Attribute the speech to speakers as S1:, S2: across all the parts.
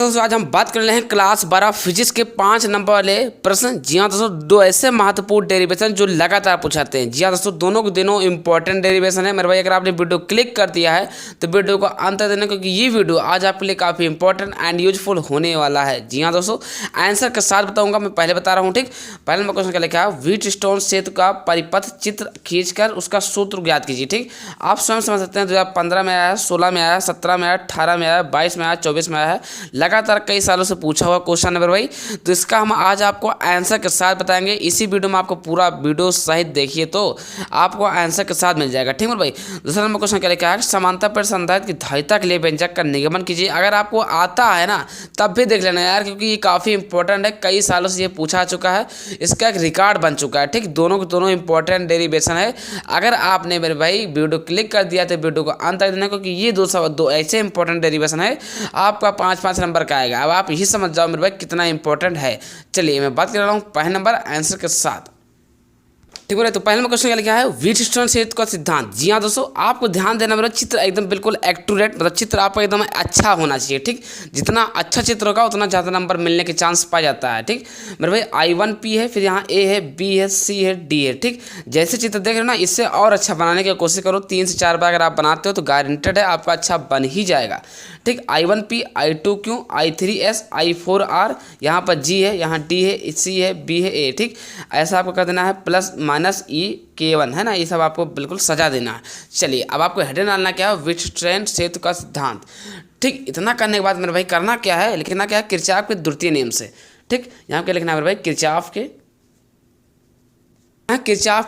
S1: दोस्तों आज हम बात कर रहे हैं क्लास 12 फिजिक्स के 5 नंबर वाले प्रश्न। जी हाँ दोस्तों, दो ऐसे महत्वपूर्ण डेरिवेशन जो लगातार पूछाते हैं। जी हाँ दोस्तों, दोनों के दोनों इंपॉर्टेंट डेरिवेशन है मेरे भाई। अगर आपने वीडियो क्लिक कर दिया है तो वीडियो को अंत तक देना, क्योंकि ये वीडियो आज आपके लिए काफ़ी इंपॉर्टेंट एंड यूजफुल होने वाला है। जी हाँ दोस्तों, आंसर के साथ बताऊंगा, मैं पहले बता रहा हूँ। ठीक, पहले मैं क्वेश्चन क्या लिखा है, व्हीटस्टोन सेतु का परिपथ चित्र खींचकर उसका सूत्र ज्ञात कीजिए। ठीक, आप स्वयं समझ सकते हैं 2015 में आया है, 16 में आया है, 17 में आया, 18 में आया, 22 में आया, 24 में आया है। लगातार कई सालों से पूछा हुआ क्वेश्चन है भाई। तो इसका हम आज आपको आंसर के साथ बताएंगे। इसी वीडियो में आपको पूरा वीडियो सहित देखिए तो आपको आंसर के साथ मिल जाएगा। ठीक है भाई। दूसरा नंबर क्वेश्चन क्या लिखा है, समांतर पर संधारित्र की धारिता के लिए व्यंजक का निगमन कीजिए। अगर आपको आता है ना तब भी देख लेना यार, क्योंकि ये काफ़ी इंपॉर्टेंट है। कई सालों से ये पूछा चुका है, इसका एक रिकॉर्ड बन चुका है। ठीक, दोनों के दोनों इंपॉर्टेंट डेरिवेशन है। अगर आपने मेरे भाई वीडियो क्लिक कर दिया तो वीडियो को अंत तक देना, क्योंकि ये दो ऐसे इंपॉर्टेंट डेरिवेशन है आपका 5-5 नंबर का आएगा। अब आप यही समझ जाओ मेरे भाई कितना इंपॉर्टेंट है। चलिए मैं बात कर रहा हूँ पहले नंबर आंसर के साथ। ठीक है, तो पहले में क्वेश्चन क्या लिखा है, व्हीटस्टोन सेतु का सिद्धांत। जी हाँ दोस्तों, आपको ध्यान देना मेरा, चित्र एकदम बिल्कुल एक्यूरेट, मतलब चित्र आपका एकदम अच्छा होना चाहिए। ठीक, जितना अच्छा चित्र होगा उतना ज़्यादा नंबर मिलने के चांस पाया जाता है। ठीक मेरे भाई, I1P है, फिर यहाँ A है, B है, C है, D है। ठीक, जैसे चित्र देख रहे हो ना, इससे और अच्छा बनाने की कोशिश करो। 3 से 4 बार अगर आप बनाते हो तो गारंटेड है आपका अच्छा बन ही जाएगा। ठीक, I1P, I2Q, I3S, I4R, यहाँ पर G है, यहाँ D है, C है, B है, A। ठीक, ऐसा आपको कर देना है, प्लस माइनस E K1 है ना, ये सब आपको बिल्कुल सजा देना है। चलिए अब आपको हेडर डालना क्या है, व्हीटस्टोन सेतु का सिद्धांत। ठीक, इतना करने के बाद मेरे भाई करना क्या है, लिखना क्या है, किरचॉफ के द्वितीय नियम से। ठीक, यहाँ क्या लिखना है मेरे भाई, किरचॉफ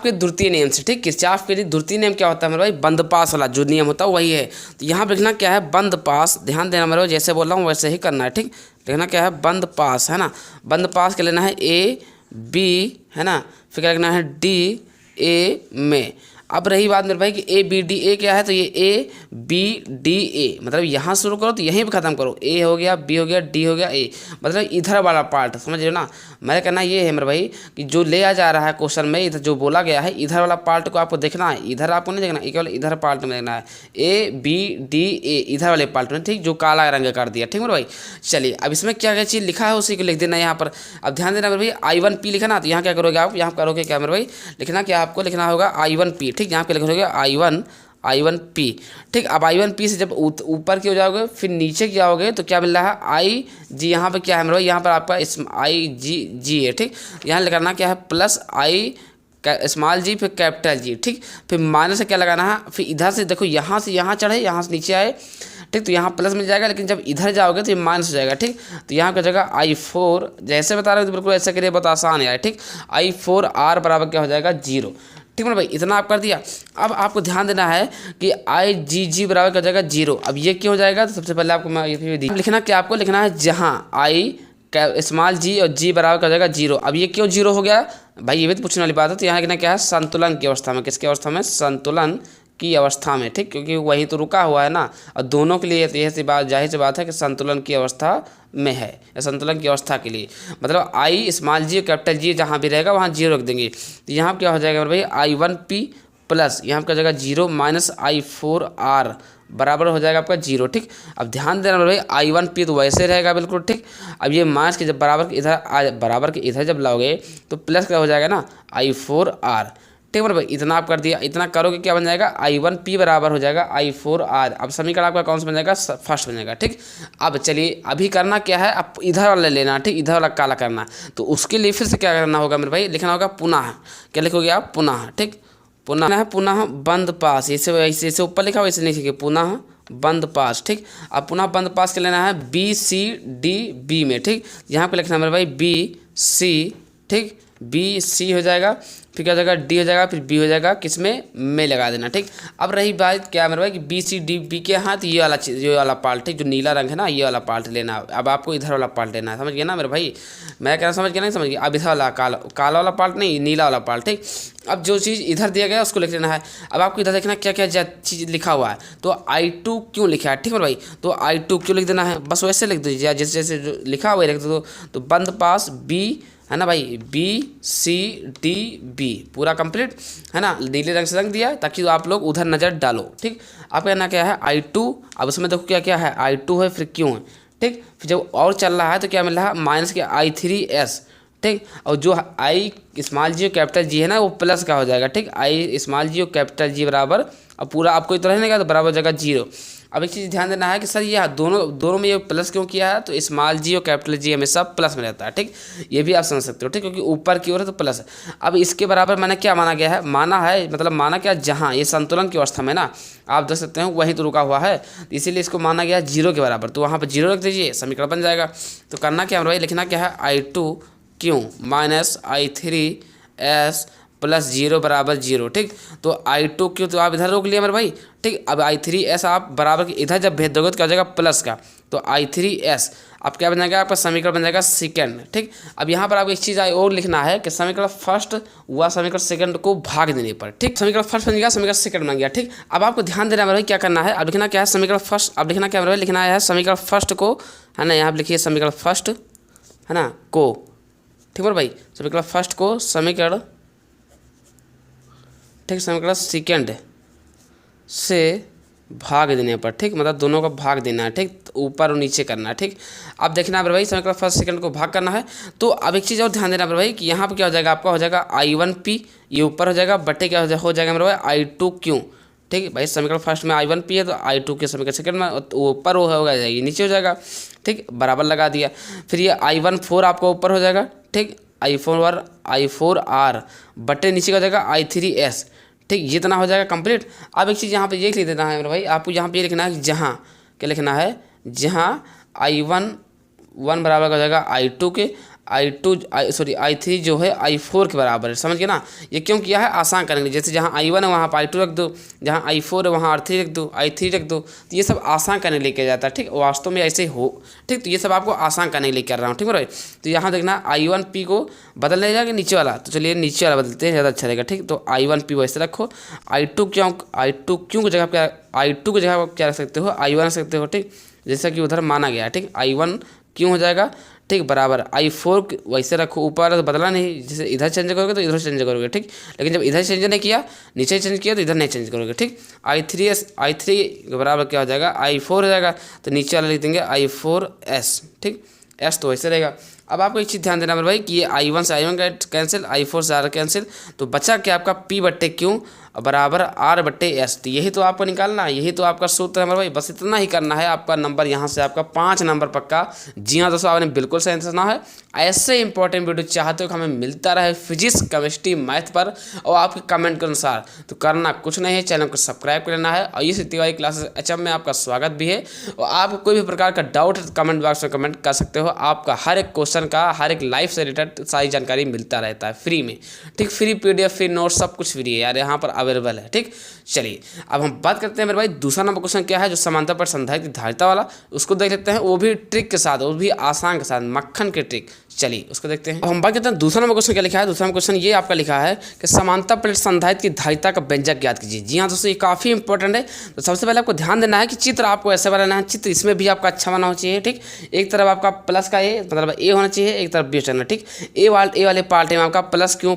S1: के द्वितीय नियम से। ठीक, किरचॉफ के लिए द्वितीय नियम क्या होता है मेरे भाई, बंद पास वाला जो नियम होता है वही है। तो यहाँ पर लिखना क्या है, बंद पास। ध्यान देना मेरे भाई, जैसे बोल रहा हूँ वैसे ही करना है। ठीक, लिखना क्या है, बंद पास है ना। बंद पास के लेना है A B है ना, फिर क्या लिखना है DA में। अब रही बात मेरे भाई कि ABDA क्या है, तो ये ABDA मतलब यहाँ शुरू करो तो यहीं पे ख़त्म करो। A हो गया, B हो गया, D हो गया, A, मतलब इधर वाला पार्ट समझ रहे हो ना। मेरा कहना ये है मेरे भाई कि जो ले आ जा रहा है क्वेश्चन में, इधर जो बोला गया है इधर वाला पार्ट को आपको देखना है, इधर आपको नहीं देखना, केवल इधर पार्ट में देखना है, ABDA इधर वाले पार्ट में। ठीक, जो काला रंग कर दिया। ठीक मेरे भाई, चलिए अब इसमें क्या क्या चीज़ लिखा है उसी को लिख देना यहाँ पर। अब ध्यान देना मेरे भाई, I1P लिखा ना, तो यहाँ क्या करोगे आप, यहाँ करोगे क्या मेरे भाई, लिखना क्या आपको लिखना होगा I1P। ठीक, यहाँ पे लिखोगे I1P। ठीक, अब I1P से जब ऊपर की हो जाओगे फिर नीचे की आओगे तो क्या मिल रहा है IG। यहाँ पे क्या है मेरे भाई, यहाँ पर आपका IG है। ठीक, यहाँ लगाना क्या है, प्लस स्मॉल जी फिर कैपिटल जी। ठीक, फिर माइनस से क्या लगाना है, फिर इधर से देखो, यहाँ से यहाँ चढ़े, यहाँ से नीचे आए। ठीक, तो यहाँ प्लस मिल जाएगा, लेकिन जब इधर जाओगे तो ये माइनस हो जाएगा। ठीक, तो यहाँ क्या जगह I4 जैसे बता रहे हो तो बिल्कुल ऐसे करिए, बहुत आसान है। ठीक, I4R बराबर क्या हो जाएगा, 0। ठीक है भाई, इतना आप कर दिया। अब आपको ध्यान देना है कि IG बराबर क्या हो जाएगा, 0। अब ये क्यों हो जाएगा, तो सबसे पहले आपको मैं ये लिखना क्या, आपको लिखना है जहाँ स्मॉल जी और G बराबर क्या हो जाएगा, 0। अब ये क्यों 0 हो गया भाई, ये भी तो पूछने वाली बात है। तो यहाँ लिखना क्या है, संतुलन की अवस्था में। किसकी अवस्था में, संतुलन की अवस्था में। ठीक, क्योंकि वही तो रुका हुआ है ना, और दोनों के लिए यह सी बात, जाहिर सी बात है कि संतुलन की अवस्था में है, या संतुलन की अवस्था के लिए मतलब I स्मॉल जी और कैपिटल जी जहाँ भी रहेगा वहाँ 0 रख देंगे। तो यहाँ क्या हो जाएगा भाई, I1P प्लस यहाँ क्या हो जाएगा 0 माइनस I4R बराबर हो जाएगा आपका 0। ठीक, अब ध्यान देना भाई, I1P तो वैसे रहेगा बिल्कुल। ठीक, अब ये माइनस के जब बराबर के इधर जब लाओगे तो प्लस क्या हो जाएगा ना, I4R। ठीक है भाई, इतना आप कर दिया। इतना करोगे क्या बन जाएगा, I1P बराबर हो जाएगा I4R। अब समीकरण आपका कौन सा बन जाएगा, फर्स्ट बन जाएगा। ठीक, अब चलिए अभी करना क्या है, अब इधर वाला लेना। ठीक, इधर वाला काला करना, तो उसके लिए फिर से क्या करना होगा मेरे भाई, लिखना होगा पुनः। क्या लिखोगे आप, पुनः। ठीक, पुनः है, पुनः बंद पास, ऐसे ऊपर लिखा हो ऐसे नहीं लिखे, पुनः बंद पास। ठीक, अब पुनः बंद पास के लेना है BCDB में। ठीक, यहाँ पे लिखना है मेरे भाई BC। ठीक, BC हो जाएगा, फिर क्या हो जाएगा, D हो जाएगा, फिर B हो जाएगा, किसमें लगा देना। ठीक, अब रही बात क्या मेरे भाई कि BCDB के हाथ ये वाला पार्ट, ठीक, जो नीला रंग है ना, ये वाला पार्ट लेना। अब आपको इधर वाला पार्ट लेना है, समझ गया ना मेरे भाई, मैं कह रहा समझ गया नहीं, समझ गया। अब इधर वाला काला वाला पार्ट नहीं, नीला वाला पार्ट। ठीक, अब जो चीज़ इधर दिया गया उसको लिख लेना है। अब आपको इधर देखना क्या क्या चीज़ लिखा हुआ है, तो I2 क्यों लिखा है। ठीक है भाई, तो I2 क्यों लिख देना है, बस वैसे लिख दीजिए जैसे जैसे लिखा हुआ है लिख दो। तो बंद पास B है ना भाई, BCDB पूरा कंप्लीट है ना, नीले रंग से रंग दिया ताकि आप लोग उधर नज़र डालो। ठीक, आप कहना क्या है I2। अब उसमें देखो क्या क्या है, I2 है, फिर क्यों है। ठीक। फिर जब और चल रहा है तो क्या मिल रहा है, माइनस के I3S, ठीक। और जो आई स्मॉल जी और कैपिटल जी है ना वो प्लस का हो जाएगा, ठीक। आई स्मॉल जी और कैपिटल जी बराबर, अब पूरा आपको इतना रहेगा तो बराबर हो जाएगा 0। अब एक चीज़ ध्यान देना है कि सर ये दोनों में ये प्लस क्यों किया है, तो स्मॉल जी और कैपिटल जी हमेशा प्लस में रहता है, ठीक। ये भी आप समझ सकते हो, ठीक, क्योंकि ऊपर की ओर है तो प्लस है। अब इसके बराबर मैंने क्या माना गया है, माना है मतलब माना क्या, जहाँ ये संतुलन की अवस्था में ना आप देख सकते हैं वहीं तो रुका हुआ है, तो इसीलिए इसको माना गया 0 के बराबर, तो वहाँ पर 0 रख दीजिए, समीकरण बन जाएगा। तो करना क्या है भाई, लिखना क्या है, I2Q माइनस I3S प्लस 0 बराबर 0, ठीक। तो I2Q तो आप इधर रोक लिया मेरे भाई, ठीक। अब I3S आप बराबर के इधर जब भेज दोगे तो क्या हो जाएगा, प्लस का, तो I3S अब क्या बन जाएगा, आपका समीकरण बन जाएगा सेकंड, ठीक। अब यहाँ पर आपको एक चीज़ और लिखना है कि समीकरण फर्स्ट हुआ समीकरण सेकंड को भाग देने पर, ठीक। समीकरण फर्स्ट बन गया, समीकरण सेकंड बन गया, ठीक। अब आपको ध्यान देना है भाई, क्या करना है, अब लिखना क्या है, समीकरण फर्स्ट, अब लिखना क्या है भाई, लिखना है समीकरण फर्स्ट को, है ना, यहाँ पर लिखिए समीकरण फर्स्ट, है ना, को, ठीक है भाई, समीकरण फर्स्ट को समीकरण, ठीक, समीकरण सेकंड से भाग देने पर, ठीक, मतलब दोनों का भाग देना है, ठीक, ऊपर और नीचे करना है, ठीक। अब देखना है भाई, समीकरण फर्स्ट सेकंड को भाग करना है, तो अब एक चीज़ और ध्यान देना है भाई कि यहाँ पर क्या हो जाएगा, आपका हो जाएगा I1P, ये ऊपर हो जाएगा, बटे क्या हो जाएगा मेरे भाई I2Q, ठीक भाई, समीकरण फर्स्ट में I1P है तो I2 के समीकरण सेकंड में ऊपर होगा जाएगी, नीचे हो जाएगा, ठीक, बराबर लगा दिया। फिर ये I14 आपका ऊपर हो जाएगा, ठीक, I4R बटे नीचे का हो जाएगा I3S, ठीक, ये इतना हो जाएगा कंप्लीट। अब एक चीज़ यहाँ पे ये लिख देना है मेरे भाई, आपको यहाँ पे ये लिखना है जहाँ, क्या लिखना है, जहाँ I1 बराबर का हो जाएगा I2 के, I3 जो है I4 के बराबर है, समझ गए ना। ये क्यों किया है, आसान करने के लिए, जैसे जहाँ I1 है वहाँ पर I2 रख दो, जहाँ I4 है वहाँ R3 रख दो, I3 रख दो, तो ये सब आसान करने के लिए किया जाता है, ठीक, वास्तव में ऐसे हो, ठीक। तो ये सब आपको आसान करने के लिए कर रहा हूँ, ठीक है भाई। तो यहाँ देखना I1P को बदलने जाएगा नीचे वाला, तो चलिए नीचे वाला बदलते हैं, ज़्यादा अच्छा रहेगा, ठीक। तो I1P वैसे रखो, I2 की जगह क्या, I2 की जगह क्या रख सकते हो, I1 रख सकते हो, ठीक, जैसा कि उधर माना गया है, ठीक। I1 क्यों हो जाएगा, ठीक, बराबर I4 वैसे रखो, ऊपर तो बदला नहीं, जैसे इधर चेंज करोगे तो इधर चेंज करोगे, ठीक। लेकिन जब इधर चेंज नहीं किया, नीचे चेंज किया तो इधर नहीं चेंज करोगे, ठीक। I3 के बराबर क्या हो जाएगा, I4 हो जाएगा, तो नीचे वाला लिख देंगे I4S, ठीक, S तो वैसे रहेगा। अब आपको एक चीज़ ध्यान देना मेरे भाई कि ये I1 से I1 कैंसिल, I4 से R कैंसिल, तो बचा क्या आपका P/Q बराबर R/S, तो यही तो आपको निकालना है, यही तो आपका सूत्र है मेरे भाई, बस इतना ही करना है, आपका नंबर यहाँ से आपका 5 नंबर पक्का। जी हाँ दोस्तों, आपने बिल्कुल सही सुना है। ऐसे इंपॉर्टेंट वीडियो चाहते हो कि हमें मिलता रहे फिजिक्स, केमिस्ट्री, मैथ पर और आपके कमेंट के अनुसार, तो करना कुछ नहीं है, चैनल को सब्सक्राइब कर लेना है। और इस तिवारी क्लासेस HM में आपका स्वागत भी है, और आपको कोई भी प्रकार का डाउट है कमेंट बॉक्स में कमेंट कर सकते हो, आपका हर एक क्वेश्चन का, हर एक लाइफ से रिलेटेड सारी जानकारी मिलता रहता है फ्री में, ठीक। फ्री PDF, फ्री नोट, सब कुछ फ्री है यार, यहाँ पर अवेलेबल है, ठीक। चलिए अब हम बात करते हैं मेरे भाई, दूसरा नंबर क्वेश्चन क्या है, जो समांतर पर संधारित्र की धारिता वाला, उसको देख लेते हैं, वो भी ट्रिक के साथ, वो भी आसान के साथ, मक्खन के ट्रिक। चलिए उसको देखते हैं। अब हम बात करते हैं दूसरा नंबर क्वेश्चन क्या लिखा है। दूसरा नंबर क्वेश्चन ये आपका लिखा है कि समांतर प्लेट संधारित्र की धारिता का व्यंजक ज्ञात कीजिए। जी हाँ दोस्तों, ये काफ़ी इंपॉर्टेंट है। तो सबसे पहले आपको ध्यान देना है कि चित्र आपको ऐसे बनाना है, चित्र इसमें भी आपका अच्छा बना होना चाहिए, ठीक। एक तरफ आपका प्लस का ए मतलब ए होना चाहिए, एक तरफ बी होना, ठीक। ए वाले पार्ट में आपका प्लस क्यों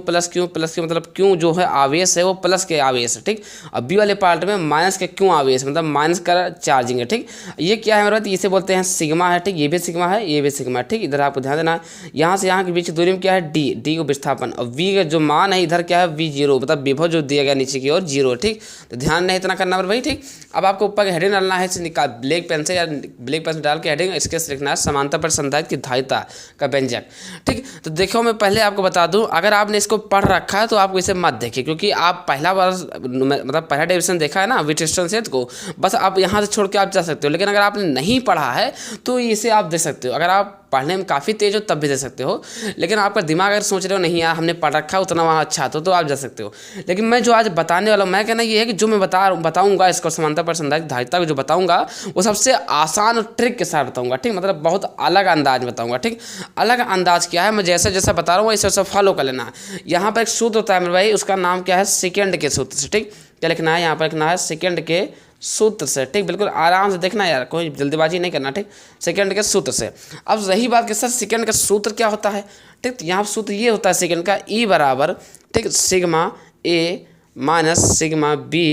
S1: मतलब क्यों जो है आवेश है वो प्लस के आवेश है, ठीक। और बी वाले पार्ट में माइनस के क्यों आवेश मतलब माइनस का चार्जिंग है, ठीक। ये क्या है मेरे बात, इसे बोलते हैं सिग्मा है, ठीक। ये भी सिग्मा है, ये भी सिग्मा है, ठीक। इधर आपको ध्यान देना है, यहाँ से यहाँ के बीच दूरी में क्या है डी को विस्थापन, और वी का जो मान है इधर क्या है V0 मतलब विभव जो दिया गया नीचे की ओर 0, ठीक। तो ध्यान नहीं इतना करना भाई, ठीक। अब आपको ऊपर हेडिंग डालना है, निकाल ब्लैक पेन से या ब्लैक पेन से डाल के हेडिंग इसके लिखना है समांतर पर संधारित्र की धारिता का व्यंजक, ठीक। तो देखो मैं पहले आपको बता दूं, अगर आपने इसको पढ़ रखा है तो आपको इसे मत देखिए, क्योंकि आप पहला बार मतलब पहला डिविजन देखा है ना विटस्टन सेट को, बस आप यहाँ से छोड़ के आप जा सकते हो। लेकिन अगर आपने नहीं पढ़ा है तो इसे आप देख सकते हो, अगर आप पढ़ने में काफ़ी तेज हो तब भी दे सकते हो। लेकिन आपका दिमाग अगर सोच रहे हो नहीं यार हमने पढ़ रखा उतना वहाँ अच्छा तो आप जा सकते हो। लेकिन मैं जो आज बताने वाला हूँ, मैं कहना ये है कि जो मैं बताऊँगा इसको समांतर पर संधारित्र धारिता को जो बताऊँगा वो सबसे आसान और ट्रिक के साथ बताऊँगा, ठीक। मतलब बहुत अलग अंदाज में बताऊँगा, ठीक। अलग अंदाज क्या है, मैं जैसा जैसा बता रहा हूँ वैसे वैसा फॉलो कर लेना। यहाँ पर एक सूत्र होता है मेरे भाई, उसका नाम क्या है, सेकेंड के सूत्र से, ठीक। क्या लिखना है यहाँ पर, लिखना है सेकेंड के सूत्र से, ठीक। बिल्कुल आराम से देखना यार, कोई जल्दीबाजी नहीं करना, ठीक। सेकंड के सूत्र से। अब रही बात कि सर सेकंड का सूत्र क्या होता है, ठीक। तो यहाँ सूत्र ये होता है सेकंड का, E बराबर, ठीक, sigma A minus sigma B,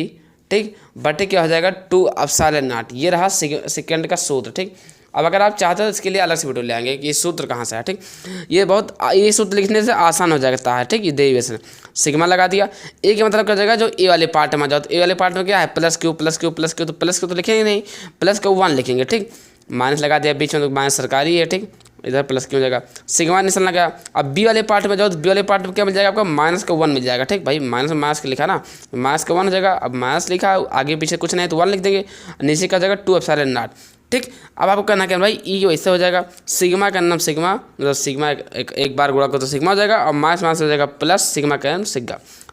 S1: ठीक, बटे क्या हो जाएगा 2 एप्सिलॉन नॉट। ये रहा सेकंड का सूत्र, ठीक। अब अगर आप चाहते हो इसके लिए अलग से वीडियो ले आएंगे कि ये सूत्र कहाँ से है, ठीक। ये सूत्र लिखने से आसान हो जाता है, ठीक। ये डेरिवेशन सिग्मा लगा दिया। ए के मतलब क्या हो जाएगा, जो ए वाले पार्ट में आ जाओ, तो ए वाले पार्ट में क्या है, plus Q plus Q plus Q, तो प्लस क्यू तो लिखेंगे नहीं, प्लस क्यू 1 लिखेंगे, ठीक। माइनस लगा दिया बीच में, तो माइनस सरकारी है, ठीक। इधर प्लस क्यों हो जाएगा, सिग्मा निशान लगा। अब बी वाले पार्ट में जाओ, तो बी वाले पार्ट में क्या मिल जाएगा आपका, माइनस का 1 मिल जाएगा, ठीक। भाई माइनस में माइनस का लिखा ना, माइनस का 1 हो जाएगा। अब माइनस लिखा, आगे पीछे कुछ नहीं है तो 1 लिख देंगे, नीचे का जाएगा 2 एप्सिलॉन नॉट, ठीक। अब आपको करना क्या भाई, ई वैसे हो जाएगा, सिग्मा का नाम सिग्मा, मतलब सिग्मा एक बार गुणा करो तो सिग्मा हो जाएगा, और माइनस माइनस हो जाएगा प्लस, सिग्मा का नाम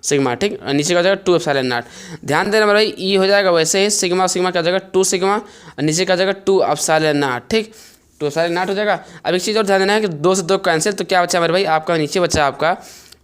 S1: सिग्मा, ठीक। नीचे का हो जाएगा 2 एप्सिलॉन नॉट। ध्यान देना भाई, ई हो जाएगा वैसे ही, सिग्मा सिग्मा का हो जाएगा 2 सिग्मा, और नीचे का हो जाएगा 2 एप्सिलॉन नॉट, ठीक। 2 एप्सिलॉन नॉट हो जाएगा। अब एक चीज़ और ध्यान देना है कि 2 से 2 कैंसिल, तो क्या बचा मेरे भाई, आपका नीचे बचा आपका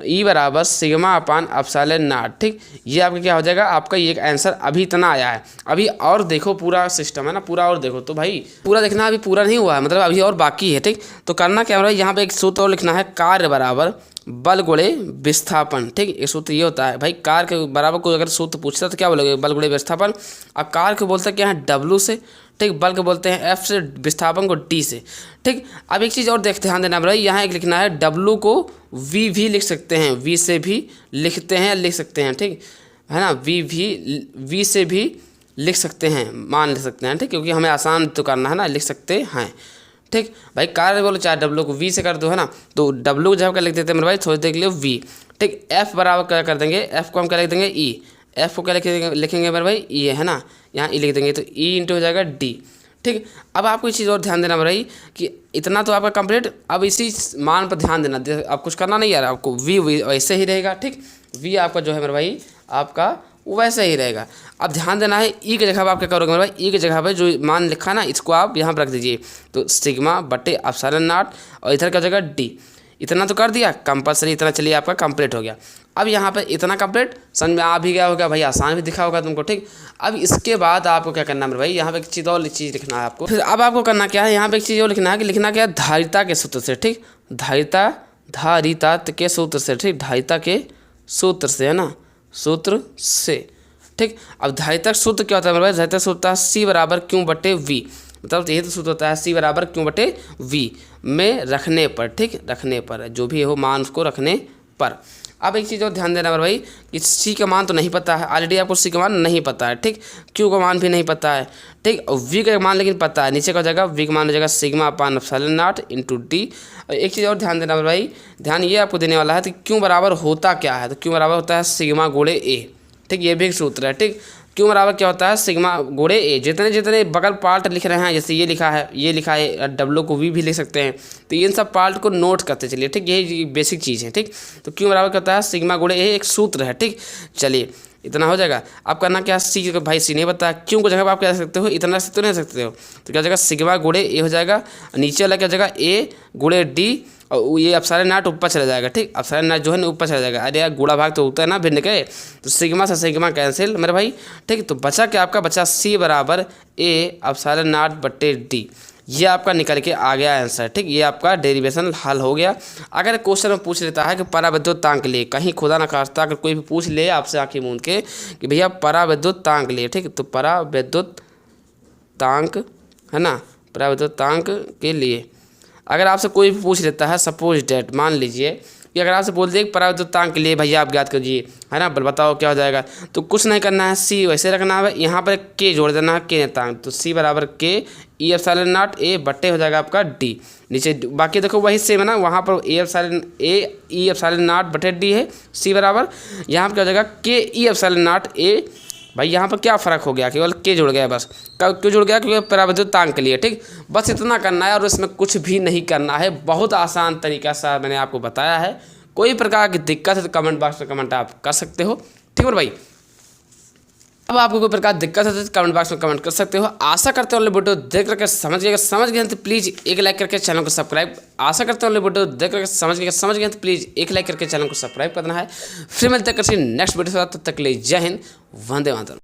S1: ई बराबर सिग्मा अपान एप्सिलॉन नॉट, ठीक। ये आपका क्या हो जाएगा, आपका ये आंसर अभी इतना आया है। अभी और देखो पूरा सिस्टम है ना, पूरा और देखो, तो भाई पूरा देखना अभी पूरा नहीं हुआ है, मतलब अभी और बाकी है, ठीक। तो करना क्या है भाई, यहाँ पे एक सूत्र और लिखना है, कार्य बराबर बल गुणे विस्थापन, ठीक। एक सूत्र ये होता है भाई, कार्य के बराबर कोई अगर सूत्र पूछता है तो क्या बोलोगे, बल गुणे विस्थापन। अब कार्य को बोलते हैं क्या है, डब्लू से, ठीक। बल को बोलते हैं एफ से, विस्थापन को डी से, ठीक। अब एक चीज़ और ध्यान देना भाई, यहाँ एक लिखना है, डब्लू को वी भी लिख सकते हैं, वी से भी लिख सकते हैं, ठीक है ना। वी से भी लिख सकते हैं, मान लिख सकते हैं, ठीक। क्योंकि हमें आसान तो करना है ना, लिख सकते हैं, ठीक। भाई कार्य बोलो चाहे डब्लू को वी से कर दो, है ना। तो डब्लू को जब कर लिख देते हैं मेरे भाई, थोड़ी देर के लिए वी, ठीक। एफ बराबर क्या कर देंगे, एफ को हम क्या लिख देंगे, ई। एफ को क्या लिखेंगे मेरे भाई, ई है ना, यहाँ ई लिख देंगे, तो ई इंटू हो जाएगा डी, ठीक। अब आपको एक चीज़ और ध्यान देना भाई कि इतना तो आपका कंप्लीट। अब इसी मान पर ध्यान देना, अब कुछ करना नहीं यार, आपको वी वैसे ही रहेगा, ठीक। वी आपका जो है मेरे भाई आपका वैसे ही रहेगा। अब ध्यान देना है, ई की जगह पर आप क्या करोगे मेरे भाई, ई की जगह पर जो मान लिखा ना, इसको आप यहाँ पर रख दीजिए, तो सिग्मा बटे एप्सिलॉन नॉट, और इधर का जगह डी। इतना तो कर दिया कंपलसरी, इतना चलिए आपका कंप्लीट हो गया। अब यहाँ पे इतना कंप्लीट समझ में आ भी गया होगा भाई, आसान भी दिखा होगा तुमको, ठीक। अब इसके बाद आपको क्या करना है मेरे भाई, यहाँ पे एक चीज़ और चीज़ लिखना है आपको। फिर अब आपको करना क्या है, यहाँ पे एक चीज़ और लिखना है कि लिखना क्या है, धारिता के सूत्र से, ठीक। धारिता के सूत्र से, ठीक। धारिता के सूत्र से, है ना, सूत्र से, ठीक। अब धारिता सूत्र क्या होता है मेरे भाई, धारिता सूत्र है सी बराबर क्यू बटे वी, मतलब यही तो सूत्र होता है, सी बराबर क्यू बटे वी में रखने पर, ठीक। रखने पर जो भी हो मान उसको रखने पर। अब एक चीज़ और ध्यान देना भाई कि सी का मान तो नहीं पता है, ऑलरेडी आपको सी का मान नहीं पता है, ठीक। क्यू का मान भी नहीं पता है, ठीक। और वी का मान लेकिन पता है, नीचे का हो जाएगा वी का मान हो जाएगा sigma upon epsilon not into D. और एक चीज़ और ध्यान देना भाई, ध्यान ये आपको देने वाला है कि क्यू बराबर होता क्या है, तो क्यू बराबर होता है सिग्मा गुणे ए, ठीक। ये भी एक सूत्र है, ठीक। क्यू बराबर क्या होता है, सिग्मा गुणे ए। जितने जितने बगल पार्ट लिख रहे हैं, जैसे ये लिखा है, डब्ल्यू को वी भी लिख सकते हैं, तो इन सब पार्ट को नोट करते चलिए, ठीक। यही बेसिक चीज़ है, ठीक। तो क्यू बराबर क्या होता है, सिग्मा गुणे ए, एक सूत्र है, ठीक। चलिए इतना हो जाएगा। आप करना क्या, सी को भाई सी नहीं पता, क्यों को जगह पर आप क्या सकते हो, इतना सकते हो नहीं सकते हो, तो क्या हो जाएगा, सिग्मा गुणे ए हो जाएगा, नीचे वाला क्या हो जाएगा, ए गुणे डी, और ये एप्सिलॉन नॉट ऊपर चला जाएगा, ठीक। एप्सिलॉन नॉट जो है ना ऊपर चला जाएगा, अरे यार गुणा भाग तो होता है ना भिन्न के, तो सिग्मा से सिग्मा कैंसिल मेरे भाई, ठीक। तो बचा क्या आपका, बचा सी बराबर ए एप्सिलॉन नॉट बटे डी। ये आपका निकल के आ गया आंसर, ठीक। ये आपका डेरिवेशन हल हो गया। अगर क्वेश्चन में पूछ लेता है कि पराविद्युतांक लिए, कहीं खुदा न खास्ता अगर कोई भी पूछ ले आपसे आंखें मूंद के कि भैया पराविद्युतांक लिए, ठीक, तो पराविद्युतांक है ना, पराविद्युतांक के लिए अगर आपसे कोई भी पूछ लेता है, सपोज डेट मान लीजिए कि अगर आपसे बोल दिए पराविद्युतांक के लिए भैया आप ज्ञात कीजिए, है ना, बताओ क्या हो जाएगा, तो कुछ नहीं करना है, सी वैसे रखना है, यहाँ पर के जोड़ देना है, के नेतांक, तो सी बराबर के ई एप्सिलॉन नॉट ए बट्टे हो जाएगा आपका डी। नीचे बाकी देखो वही सेम है ना, वहाँ पर ई एप्सिलॉन नॉट बटे डी है, सी बराबर यहाँ पर क्या हो जाएगा, के ई एप्सिलॉन नॉट ए। भाई यहाँ पर क्या फ़र्क हो गया, केवल के जुड़ गया बस। क्यों जुड़ गया, क्योंकि पराविद्युतांक के लिए, ठीक। बस इतना करना है और इसमें कुछ भी नहीं करना है, बहुत आसान तरीका से मैंने आपको बताया है। कोई प्रकार की दिक्कत है तो कमेंट बॉक्स में कमेंट आप कर सकते हो, ठीक है भाई। अब आपको कोई प्रकार दिक्कत है तो कमेंट बॉक्स में कमेंट कर सकते हो। आशा करते हो वीडियो देख करके समझ गए तो प्लीज़ एक लाइक करके चैनल को सब्सक्राइब। आशा करते हो वीडियो देख करके समझ गए तो प्लीज़ एक लाइक करके चैनल को सब्सक्राइब करना है। फिर मिलते हैं किसी नेक्स्ट वीडियो के साथ, तब तक के लिए जय हिंद, वंदे मातरम।